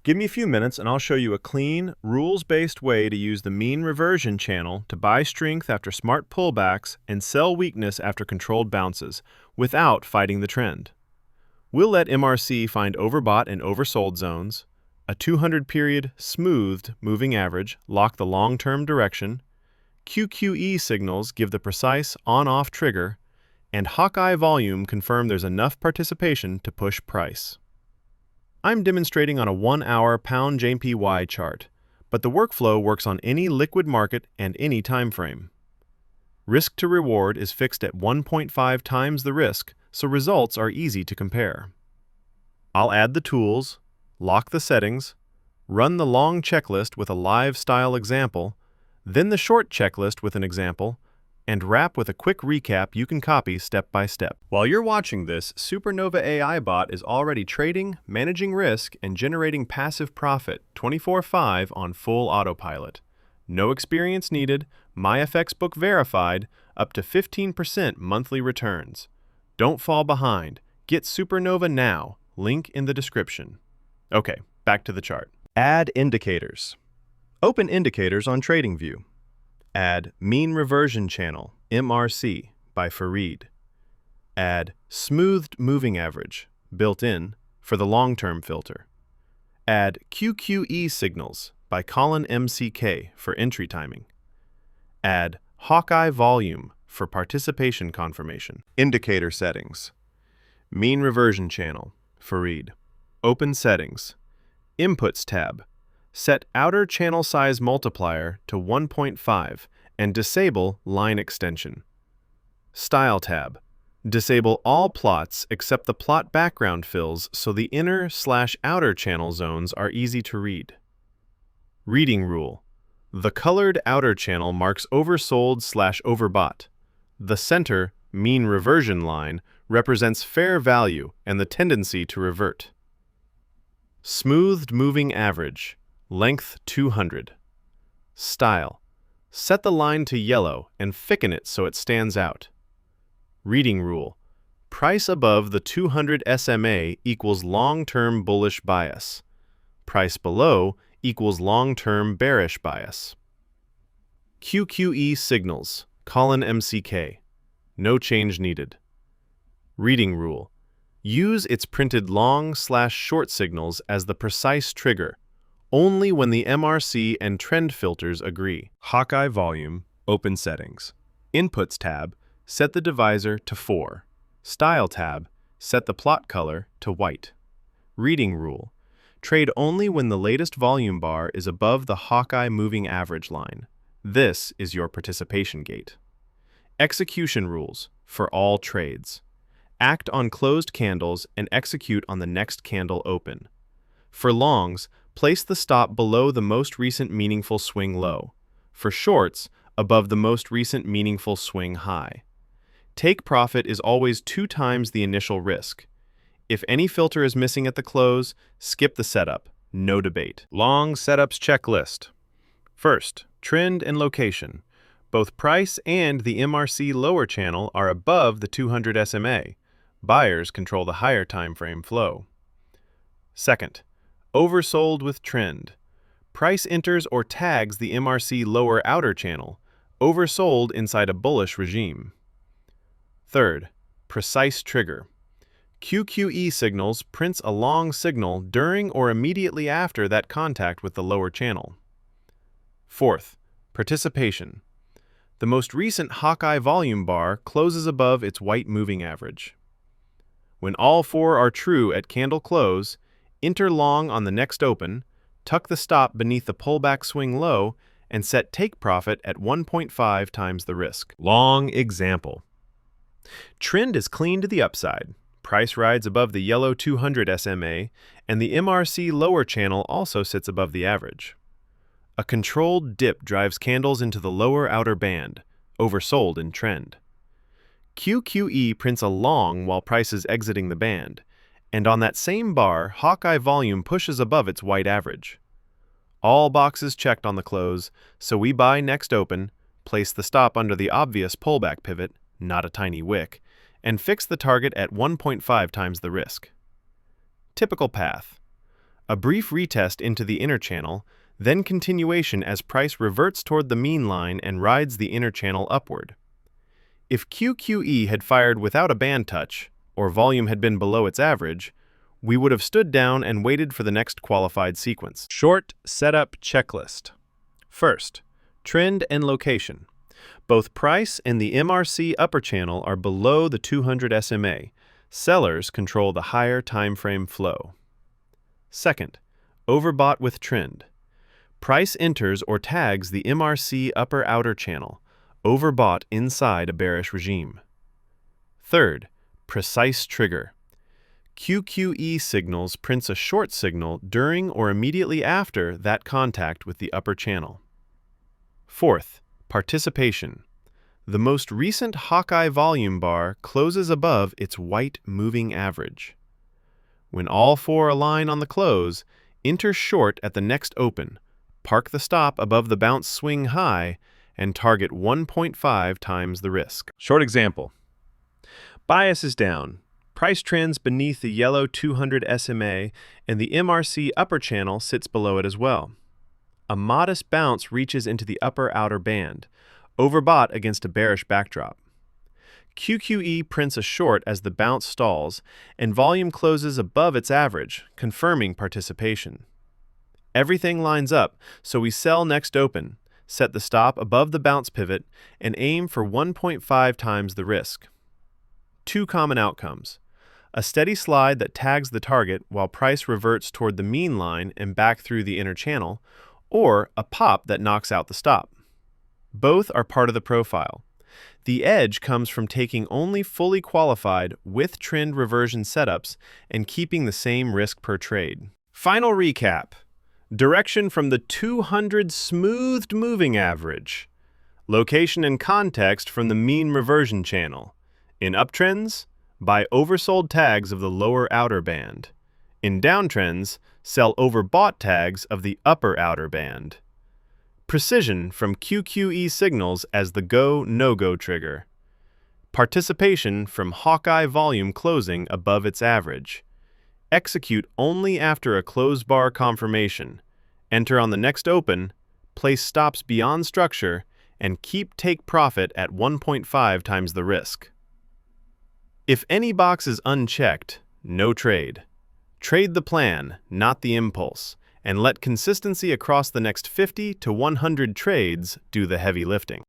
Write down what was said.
Give me a few minutes and I'll show you a clean, rules-based way to use the Mean Reversion Channel to buy strength after smart pullbacks and sell weakness after controlled bounces, without fighting the trend. We'll let MRC find overbought and oversold zones, a 200-period smoothed moving average lock the long-term direction, QQE signals give the precise on-off trigger, and Hawkeye Volume confirm there's enough participation to push price. I'm demonstrating on a 1-hour pound JPY chart, but the workflow works on any liquid market and any time frame. Risk to reward is fixed at 1.5 times the risk, so results are easy to compare. I'll add the tools, lock the settings, run the long checklist with a live style example, then the short checklist with an example, and wrap with a quick recap you can copy step by step. While you're watching this, Supernova AI bot is already trading, managing risk, and generating passive profit 24/5 on full autopilot. No experience needed, Myfxbook verified, up to 15% monthly returns. Don't fall behind. Get Supernova now. Link in the description. Okay, back to the chart. Add indicators. Open indicators on TradingView. Add Mean Reversion Channel, MRC, by Fareid. Add Smoothed Moving Average, built in, for the long-term filter. Add QQE Signals, by Colin MCK, for entry timing. Add Hawkeye Volume, for participation confirmation. Indicator settings. Mean Reversion Channel, Fareid. Open Settings. Inputs tab. Set outer channel size multiplier to 1.5 and disable line extension. Style tab. Disable all plots except the plot background fills so the inner/outer channel zones are easy to read. Reading rule. The colored outer channel marks oversold/overbought. The center, mean reversion line, represents fair value and the tendency to revert. Smoothed moving average. Length 200. Style. Set the line to yellow and thicken it so it stands out. Reading rule. Price above the 200 SMA equals long-term bullish bias. Price below equals long-term bearish bias. QQE Signals, Colin MCK. No change needed. Reading rule. Use its printed long/short signals as the precise trigger, only when the MRC and trend filters agree. Hawkeye Volume, Open Settings. Inputs tab, set the divisor to 4. Style tab, set the plot color to white. Reading rule. Trade only when the latest volume bar is above the Hawkeye moving average line. This is your participation gate. Execution rules for all trades. Act on closed candles and execute on the next candle open. For longs, place the stop below the most recent meaningful swing low. For shorts, above the most recent meaningful swing high. Take profit is always 2 times the initial risk. If any filter is missing at the close, skip the setup. No debate. Long setups checklist. First, trend and location. Both price and the MRC lower channel are above the 200 SMA. Buyers control the higher time frame flow. Second, oversold with trend. Price enters or tags the MRC lower outer channel, oversold inside a bullish regime. Third, precise trigger. QQE Signals prints a long signal during or immediately after that contact with the lower channel. Fourth, participation. The most recent Hawkeye Volume bar closes above its white moving average. When all 4 are true at candle close, enter long on the next open, tuck the stop beneath the pullback swing low, and set take profit at 1.5 times the risk. Long example. Trend is clean to the upside. Price rides above the yellow 200 SMA, and the MRC lower channel also sits above the average. A controlled dip drives candles into the lower outer band, oversold in trend. QQE prints a long while price is exiting the band, and on that same bar, Hawkeye Volume pushes above its white average. All boxes checked on the close, so we buy next open, place the stop under the obvious pullback pivot, not a tiny wick, and fix the target at 1.5 times the risk. Typical path. a brief retest into the inner channel, then continuation as price reverts toward the mean line and rides the inner channel upward. If QQE had fired without a band touch, or volume had been below its average, we would have stood down and waited for the next qualified sequence. Short setup checklist. First, trend and location. Both price and the MRC upper channel are below the 200 SMA. Sellers control the higher time frame flow. Second, overbought with trend. Price enters or tags the MRC upper-outer channel, overbought inside a bearish regime. Third, precise trigger. QQE Signals prints a short signal during or immediately after that contact with the upper channel. Fourth, participation. The most recent Hawkeye Volume bar closes above its white moving average. When all four align on the close, enter short at the next open, park the stop above the bounce swing high, and target 1.5 times the risk. Short example. Bias is down. Price trends beneath the yellow 200 SMA, and the MRC upper channel sits below it as well. A modest bounce reaches into the upper outer band, overbought against a bearish backdrop. QQE prints a short as the bounce stalls, and volume closes above its average, confirming participation. Everything lines up, so we sell next open, set the stop above the bounce pivot, and aim for 1.5 times the risk. Two common outcomes: a steady slide that tags the target while price reverts toward the mean line and back through the inner channel, or a pop that knocks out the stop. Both are part of the profile. The edge comes from taking only fully qualified with trend reversion setups and keeping the same risk per trade. Final recap. Direction from the 200 smoothed moving average. Location and context from the mean reversion channel. In uptrends, buy oversold tags of the lower outer band. In downtrends, sell overbought tags of the upper outer band. Precision from QQE Signals as the go-no-go trigger. Participation from Hawkeye Volume closing above its average. Execute only after a closed bar confirmation. Enter on the next open, place stops beyond structure, and keep take profit at 1.5 times the risk. If any box is unchecked, no trade. Trade the plan, not the impulse, and let consistency across the next 50 to 100 trades do the heavy lifting.